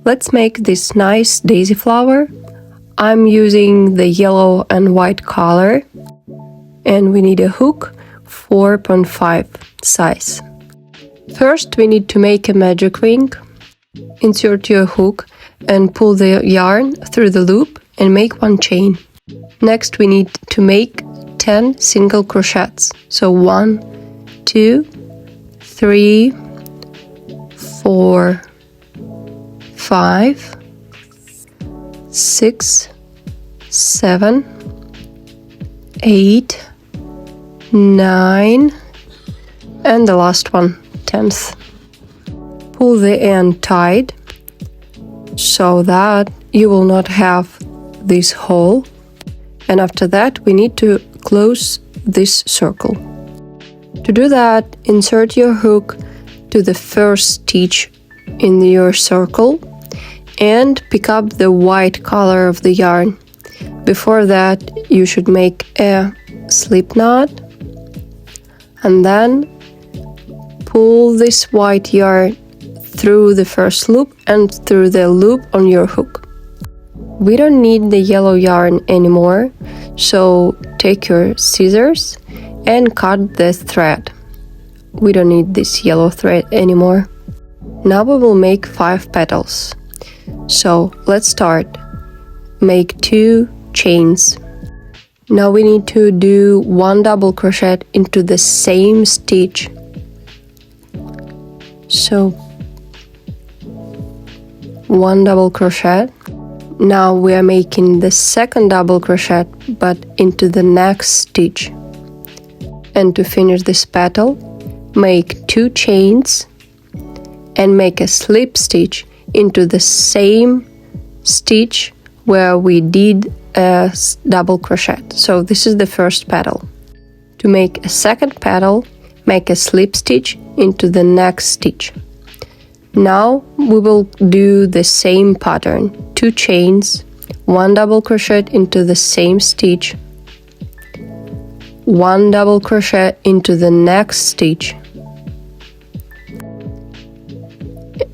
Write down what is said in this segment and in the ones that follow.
let's make this nice daisy flower. I'm using the yellow and white color, and we need a hook 4.5 size. First, we need to make a magic ring. Insert your hook and pull the yarn through the loop and make one chain. Next, we need to make 10 single crochets. So 1, 2, 3, 4, 5, 6, 7, 8, 9, and the last one, 10th. Pull the end tight so that you will not have this hole, and after that we need to close this circle. To do that, insert your hook to the first stitch in your circle and pick up the white color of the yarn. Before that, you should make a slip knot and then pull this white yarn through the first loop and through the loop on your hook. We don't need the yellow yarn anymore, so take your scissors and cut the thread. We don't need this yellow thread anymore. Now we will make 5 petals. So let's start. Make 2 chains. Now we need to do 1 double crochet into the same stitch. So 1 double crochet. Now we are making the second double crochet but into the next stitch. And to finish this petal, make 2 chains and make a slip stitch into the same stitch where we did a double crochet. So this is the first petal. To make a second petal, make a slip stitch into the next stitch. Now we will do the same pattern. 2 chains, 1 double crochet into the same stitch, 1 double crochet into the next stitch,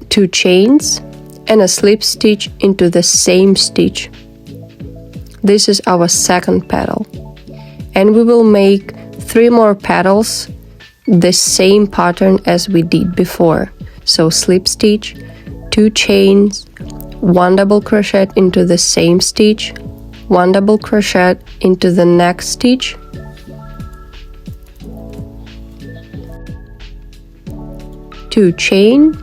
2 chains and a slip stitch into the same stitch. This is our second petal. And we will make 3 more petals, the same pattern as we did before. So slip stitch, 2 chains, 1 double crochet into the same stitch, 1 double crochet into the next stitch, 2 chain,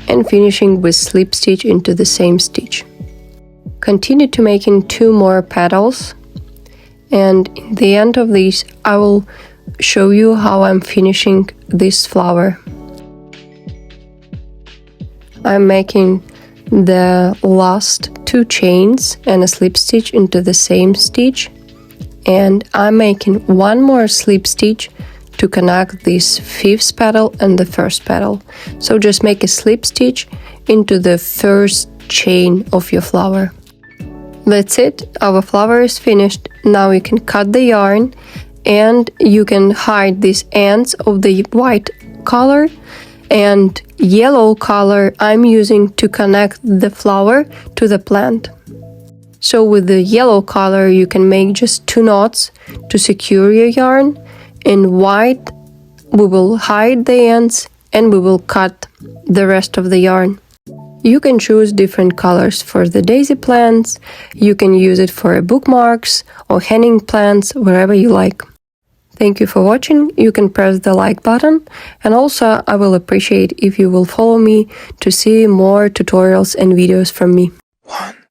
and finishing with slip stitch into the same stitch. Continue to making 2 more petals, and in the end of these I will show you how I'm finishing this flower. I'm making the last 2 chains and a slip stitch into the same stitch, and I'm making 1 more slip stitch to connect this 5th petal and the 1st petal. So just make a slip stitch into the first chain of your flower. That's it, our flower is finished. Now you can cut the yarn and you can hide these ends of the white color and yellow color I'm using to connect the flower to the plant. So with the yellow color you can make just 2 knots to secure your yarn. In white we will hide the ends and we will cut the rest of the yarn. You can choose different colors for the daisy plants. You can use it for bookmarks or hanging plants, wherever you like. Thank you for watching. You can press the like button, and also I will appreciate if you will follow me to see more tutorials and videos from me. 1